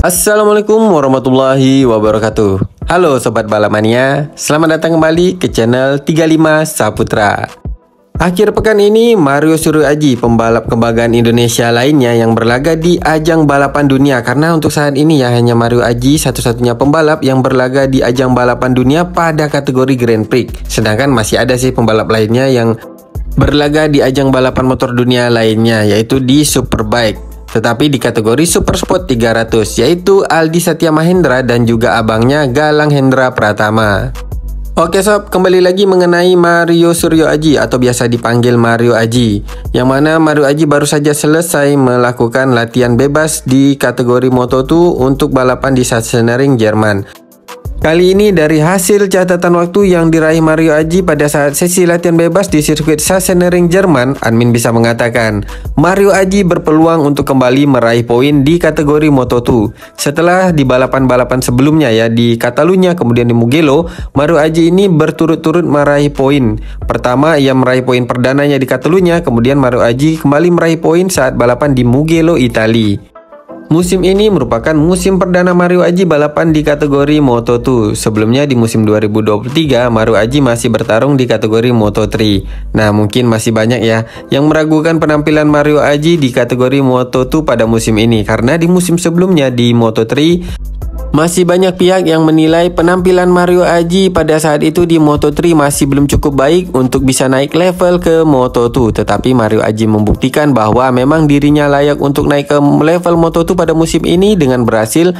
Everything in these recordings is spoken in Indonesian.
Assalamualaikum warahmatullahi wabarakatuh. Halo Sobat Balapmania, selamat datang kembali ke channel 35 Saputra. Akhir pekan ini, Mario Suryo Aji, pembalap kebanggaan Indonesia lainnya yang berlaga di ajang balapan dunia. Karena untuk saat ini ya hanya Mario Aji satu-satunya pembalap yang berlaga di ajang balapan dunia pada kategori Grand Prix. Sedangkan masih ada sih pembalap lainnya yang berlaga di ajang balapan motor dunia lainnya, yaitu di Superbike. Tetapi di kategori Super Sport 300, yaitu Aldi Satya Mahendra dan juga abangnya Galang Hendra Pratama. Oke sob, kembali lagi mengenai Mario Suryo Aji atau biasa dipanggil Mario Aji, yang mana Mario Aji baru saja selesai melakukan latihan bebas di kategori Moto2 untuk balapan di Sachsenring, Jerman. Kali ini dari hasil catatan waktu yang diraih Mario Aji pada saat sesi latihan bebas di sirkuit Sachsenring, Jerman, admin bisa mengatakan Mario Aji berpeluang untuk kembali meraih poin di kategori Moto2. Setelah di balapan-balapan sebelumnya ya di Catalunya kemudian di Mugello, Mario Aji ini berturut-turut meraih poin. Pertama ia meraih poin perdananya di Catalunya, kemudian Mario Aji kembali meraih poin saat balapan di Mugello, Italia. Musim ini merupakan musim perdana Mario Aji balapan di kategori Moto2. Sebelumnya di musim 2023, Mario Aji masih bertarung di kategori Moto3. Nah, mungkin masih banyak ya yang meragukan penampilan Mario Aji di kategori Moto2 pada musim ini. Karena di musim sebelumnya di Moto3, masih banyak pihak yang menilai penampilan Mario Aji pada saat itu di Moto3 masih belum cukup baik untuk bisa naik level ke Moto2. Tetapi Mario Aji membuktikan bahwa memang dirinya layak untuk naik ke level Moto2 pada musim ini dengan berhasil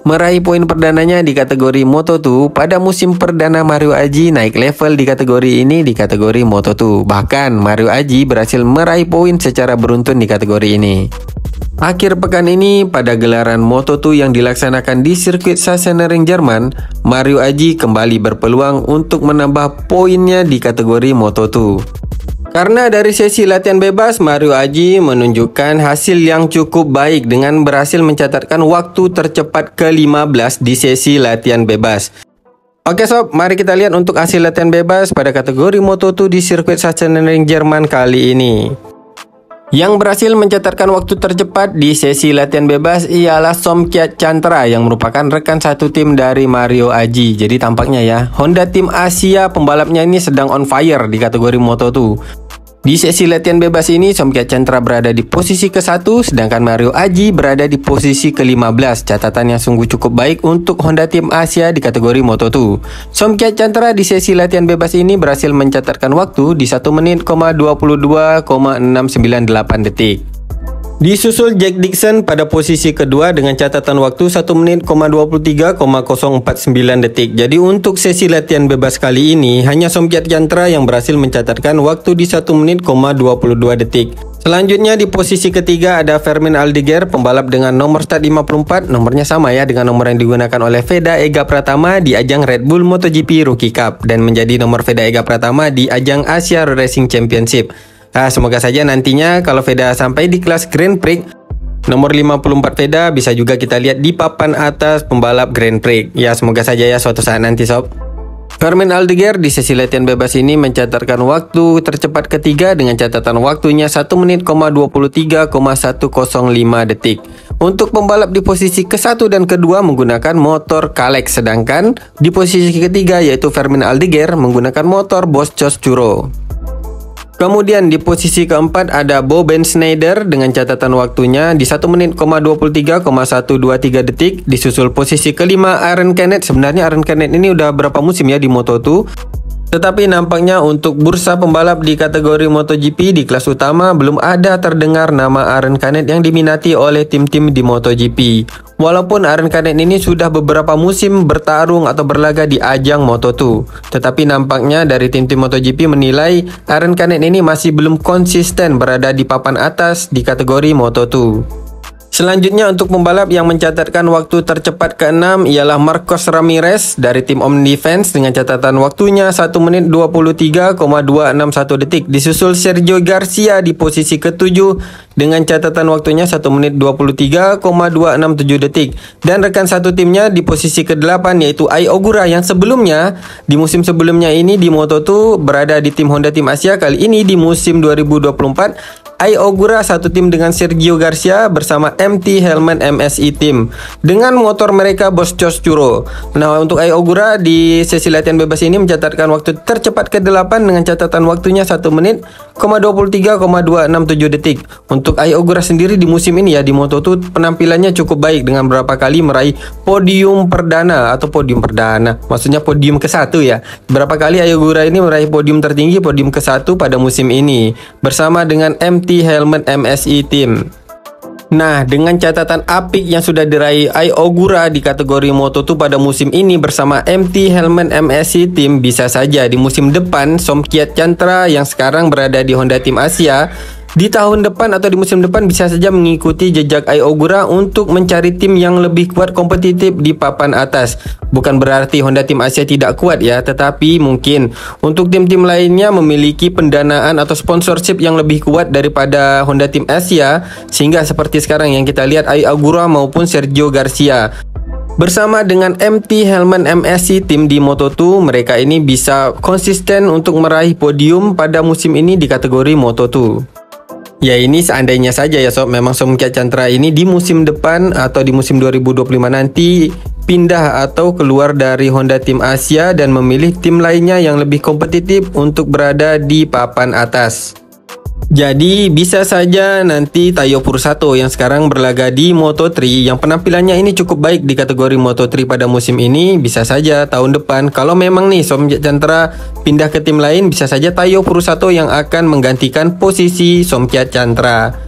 meraih poin perdananya di kategori Moto2. Pada musim perdana Mario Aji naik level di kategori ini di kategori Moto2. Bahkan Mario Aji berhasil meraih poin secara beruntun di kategori ini. Akhir pekan ini pada gelaran Moto2 yang dilaksanakan di sirkuit Sachsenring, Jerman, Mario Aji kembali berpeluang untuk menambah poinnya di kategori Moto2. Karena dari sesi latihan bebas, Mario Aji menunjukkan hasil yang cukup baik dengan berhasil mencatatkan waktu tercepat ke-15 di sesi latihan bebas. Oke sob, mari kita lihat untuk hasil latihan bebas pada kategori Moto2 di sirkuit Sachsenring, Jerman kali ini. Yang berhasil mencatatkan waktu tercepat di sesi latihan bebas ialah Somkya Chantra yang merupakan rekan satu tim dari Mario Aji. Jadi tampaknya ya, Honda Tim Asia pembalapnya ini sedang on fire di kategori Moto2. Di sesi latihan bebas ini, Somkya Chantra berada di posisi ke-1, sedangkan Mario Aji berada di posisi ke-15. Catatan yang sungguh cukup baik untuk Honda Tim Asia di kategori Moto2. Somkya Chantra di sesi latihan bebas ini berhasil mencatatkan waktu di 1 menit, 22,698 detik. Disusul Jack Dixon pada posisi kedua dengan catatan waktu 1 menit, 23,049 detik. Jadi untuk sesi latihan bebas kali ini, hanya Somkya Chantra yang berhasil mencatatkan waktu di 1 menit, 22 detik. Selanjutnya di posisi ketiga ada Fermin Aldiger, pembalap dengan nomor start 54, nomornya sama ya dengan nomor yang digunakan oleh Veda Ega Pratama di ajang Red Bull MotoGP Rookie Cup dan menjadi nomor Veda Ega Pratama di ajang Asia Racing Championship. Nah, semoga saja nantinya kalau Veda sampai di kelas Grand Prix nomor 54 Veda bisa juga kita lihat di papan atas pembalap Grand Prix. Ya, semoga saja ya suatu saat nanti sob. Fermin Aldiger di sesi latihan bebas ini mencatatkan waktu tercepat ketiga dengan catatan waktunya 1 menit, 23,105 detik. Untuk pembalap di posisi ke-1 dan kedua menggunakan motor Kalex, sedangkan di posisi ketiga yaitu Fermin Aldiger menggunakan motor Bosch Churo. Kemudian di posisi keempat ada Bo Ben Schneider dengan catatan waktunya di 1 menit, 23,123 detik. Disusul posisi kelima Aaron Canet. Sebenarnya Aaron Canet ini udah berapa musim ya di Moto2, tetapi nampaknya untuk bursa pembalap di kategori MotoGP di kelas utama belum ada terdengar nama Aaron Canet yang diminati oleh tim-tim di MotoGP. Walaupun Aaron Canet ini sudah beberapa musim bertarung atau berlaga di ajang Moto2, tetapi nampaknya dari tim-tim MotoGP menilai Aaron Canet ini masih belum konsisten berada di papan atas di kategori Moto2. Selanjutnya untuk pembalap yang mencatatkan waktu tercepat ke-6 ialah Marcos Ramirez dari tim Omnifence dengan catatan waktunya 1 menit, 23,261 detik. Disusul Sergio Garcia di posisi ke-7 dengan catatan waktunya 1 menit, 23,267 detik. Dan rekan satu timnya di posisi ke-8 yaitu Ai Ogura yang sebelumnya di musim sebelumnya ini di Moto2 berada di tim Honda Tim Asia. Kali ini di musim 2024 Ai Ogura satu tim dengan Sergio Garcia bersama MT Hellman MSI Team dengan motor mereka Bosch Churo. Nah, untuk Ai Ogura di sesi latihan bebas ini mencatatkan waktu tercepat ke-8 dengan catatan waktunya 1 menit, 23,267 detik. Untuk Ai Ogura sendiri di musim ini ya di Moto2 penampilannya cukup baik dengan beberapa kali meraih podium perdana atau podium perdana, maksudnya podium ke-1 ya. Berapa kali Ai Ogura ini meraih podium tertinggi, podium ke-1 pada musim ini bersama dengan MT Hellman MSI Team. Nah, dengan catatan apik yang sudah diraih Ai Ogura di kategori Moto2 pada musim ini bersama MT Hellman MSI Team, bisa saja di musim depan Somkiat Chantra yang sekarang berada di Honda Team Asia di tahun depan atau di musim depan bisa saja mengikuti jejak Ai Ogura untuk mencari tim yang lebih kuat kompetitif di papan atas. Bukan berarti Honda Team Asia tidak kuat ya, tetapi mungkin untuk tim-tim lainnya memiliki pendanaan atau sponsorship yang lebih kuat daripada Honda Team Asia, sehingga seperti sekarang yang kita lihat Ai Ogura maupun Sergio Garcia bersama dengan MT Hellman MSI Team di Moto2, mereka ini bisa konsisten untuk meraih podium pada musim ini di kategori Moto2. Ya, ini seandainya saja ya sob, memang Somkiat Chantra ini di musim depan atau di musim 2025 nanti pindah atau keluar dari Honda Team Asia dan memilih tim lainnya yang lebih kompetitif untuk berada di papan atas. Jadi bisa saja nanti Taiyo Furusato yang sekarang berlaga di Moto3 yang penampilannya ini cukup baik di kategori Moto3 pada musim ini, bisa saja tahun depan kalau memang nih Somkiat Chantra pindah ke tim lain, bisa saja Taiyo Furusato yang akan menggantikan posisi Somkiat Chantra.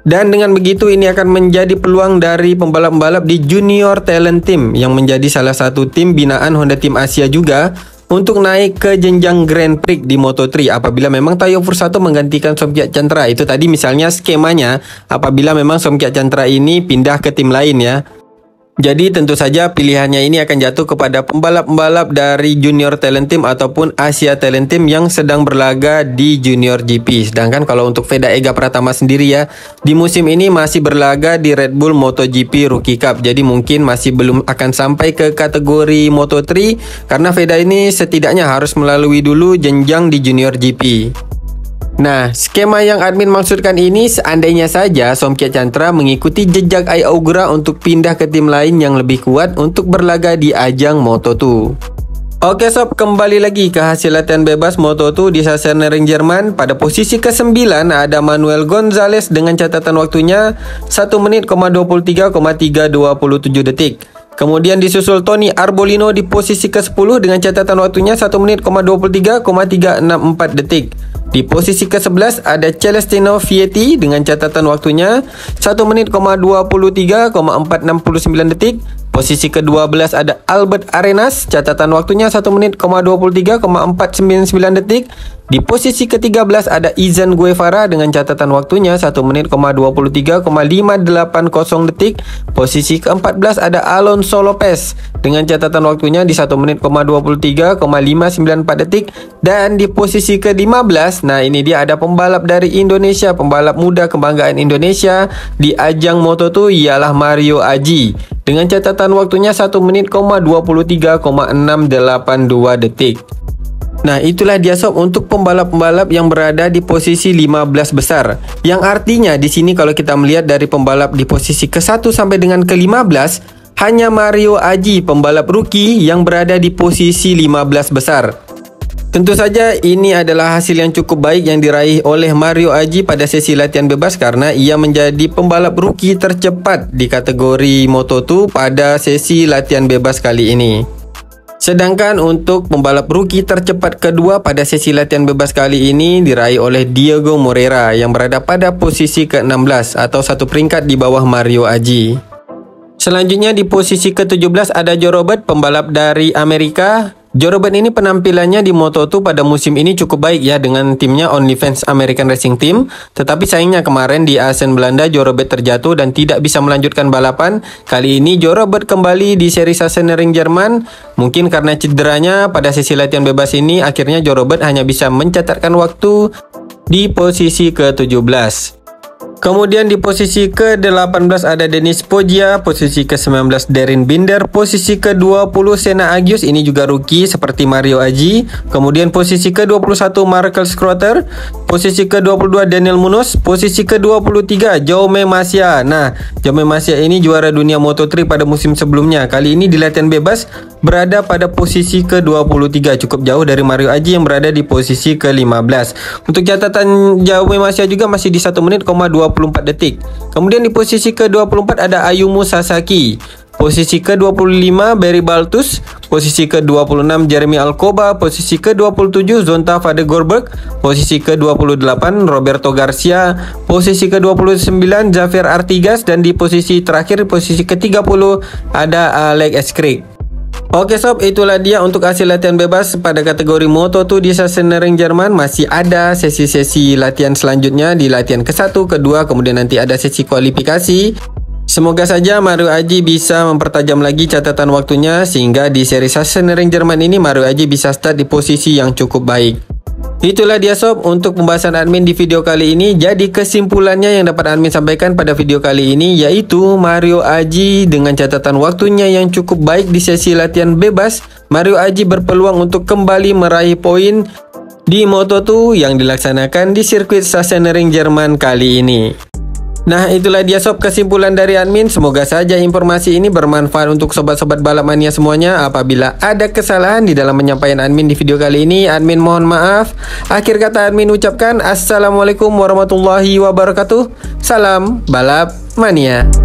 Dan dengan begitu ini akan menjadi peluang dari pembalap-pembalap di Junior Talent Team yang menjadi salah satu tim binaan Honda Team Asia juga untuk naik ke jenjang Grand Prix di Moto3 apabila memang Taiyo Furusato menggantikan Somkiat Chantra. Itu tadi misalnya skemanya apabila memang Somkiat Chantra ini pindah ke tim lain ya. Jadi tentu saja pilihannya ini akan jatuh kepada pembalap-pembalap dari Junior Talent Team ataupun Asia Talent Team yang sedang berlaga di Junior GP. Sedangkan kalau untuk Veda Ega Pratama sendiri ya, di musim ini masih berlaga di Red Bull MotoGP Rookie Cup. Jadi mungkin masih belum akan sampai ke kategori Moto3 karena Veda ini setidaknya harus melalui dulu jenjang di Junior GP. Nah, skema yang admin maksudkan ini seandainya saja Somkiat Chantra mengikuti jejak Ai Ogura untuk pindah ke tim lain yang lebih kuat untuk berlaga di ajang Moto2. Oke sob, kembali lagi ke hasil latihan bebas Moto2 di Sachsenring Jerman. Pada posisi ke-9 ada Manuel Gonzalez dengan catatan waktunya 1 menit, 23,327 detik. Kemudian disusul Tony Arbolino di posisi ke-10 dengan catatan waktunya 1 menit, 23,364 detik. Di posisi ke-11 ada Celestino Vietti dengan catatan waktunya 1 menit, 23,469 detik. Posisi ke-12 ada Albert Arenas, catatan waktunya 1 menit, 23,499 detik. Di posisi ke-13 ada Izan Guevara dengan catatan waktunya 1 menit, 23,580 detik. Posisi ke-14 ada Alonso Lopez dengan catatan waktunya di 1 menit, 23,594 detik. Dan di posisi ke-15, nah ini dia ada pembalap dari Indonesia, pembalap muda kebanggaan Indonesia di ajang Moto2 ialah Mario Aji dengan catatan waktunya 1 menit, 23,682 detik. Nah, itulah dia sob untuk pembalap-pembalap yang berada di posisi 15 besar. Yang artinya di sini kalau kita melihat dari pembalap di posisi ke-1 sampai dengan ke-15, hanya Mario Aji pembalap rookie yang berada di posisi 15 besar. Tentu saja ini adalah hasil yang cukup baik yang diraih oleh Mario Aji pada sesi latihan bebas karena ia menjadi pembalap rookie tercepat di kategori Moto2 pada sesi latihan bebas kali ini. Sedangkan untuk pembalap rookie tercepat kedua pada sesi latihan bebas kali ini diraih oleh Diego Moreira yang berada pada posisi ke-16 atau satu peringkat di bawah Mario Aji. Selanjutnya di posisi ke-17 ada Joe Roberts, pembalap dari Amerika. Joe Roberts ini penampilannya di Moto2 pada musim ini cukup baik ya dengan timnya OnlyFans American Racing Team. Tetapi sayangnya kemarin di Assen Belanda Joe Roberts terjatuh dan tidak bisa melanjutkan balapan. Kali ini Joe Roberts kembali di seri Sachsenring Jerman. Mungkin karena cederanya pada sesi latihan bebas ini akhirnya Joe Roberts hanya bisa mencatatkan waktu di posisi ke-17. Kemudian di posisi ke-18 ada Denis Poggia, posisi ke-19 Darren Binder, posisi ke-20 Senna Agius, ini juga rookie seperti Mario Aji. Kemudian posisi ke-21 Markel Schroeter, posisi ke-22 Daniel Munoz, posisi ke-23 Jaume Masia. Nah, Jaume Masia ini juara dunia Moto3 pada musim sebelumnya. Kali ini di latihan bebas berada pada posisi ke-23, cukup jauh dari Mario Aji yang berada di posisi ke-15. Untuk catatan Jaume Masia juga masih di 1 menit, 24 detik. Kemudian di posisi ke-24 ada Ayumu Sasaki, posisi ke-25 Barry Baltus, posisi ke-26 Jeremy Alcoba, posisi ke-27 Zonta Vadegorberg, posisi ke-28 Roberto Garcia, posisi ke-29 Javier Artigas, dan di posisi terakhir posisi ke-30 ada Alex Eskrik. Oke sob, itulah dia untuk hasil latihan bebas pada kategori Moto2 di Sachsenring Jerman. Masih ada sesi-sesi latihan selanjutnya di latihan ke-1, ke-2, kemudian nanti ada sesi kualifikasi. Semoga saja Mario Aji bisa mempertajam lagi catatan waktunya sehingga di seri Sachsenring Jerman ini Mario Aji bisa start di posisi yang cukup baik. Itulah dia sob untuk pembahasan admin di video kali ini. Jadi kesimpulannya yang dapat admin sampaikan pada video kali ini yaitu Mario Aji dengan catatan waktunya yang cukup baik di sesi latihan bebas, Mario Aji berpeluang untuk kembali meraih poin di Moto2 yang dilaksanakan di sirkuit Sachsenring Jerman kali ini. Nah, itulah dia sob kesimpulan dari admin. Semoga saja informasi ini bermanfaat untuk sobat-sobat balap mania semuanya. Apabila ada kesalahan di dalam penyampaian admin di video kali ini, admin mohon maaf. Akhir kata admin ucapkan Assalamualaikum warahmatullahi wabarakatuh. Salam balap mania.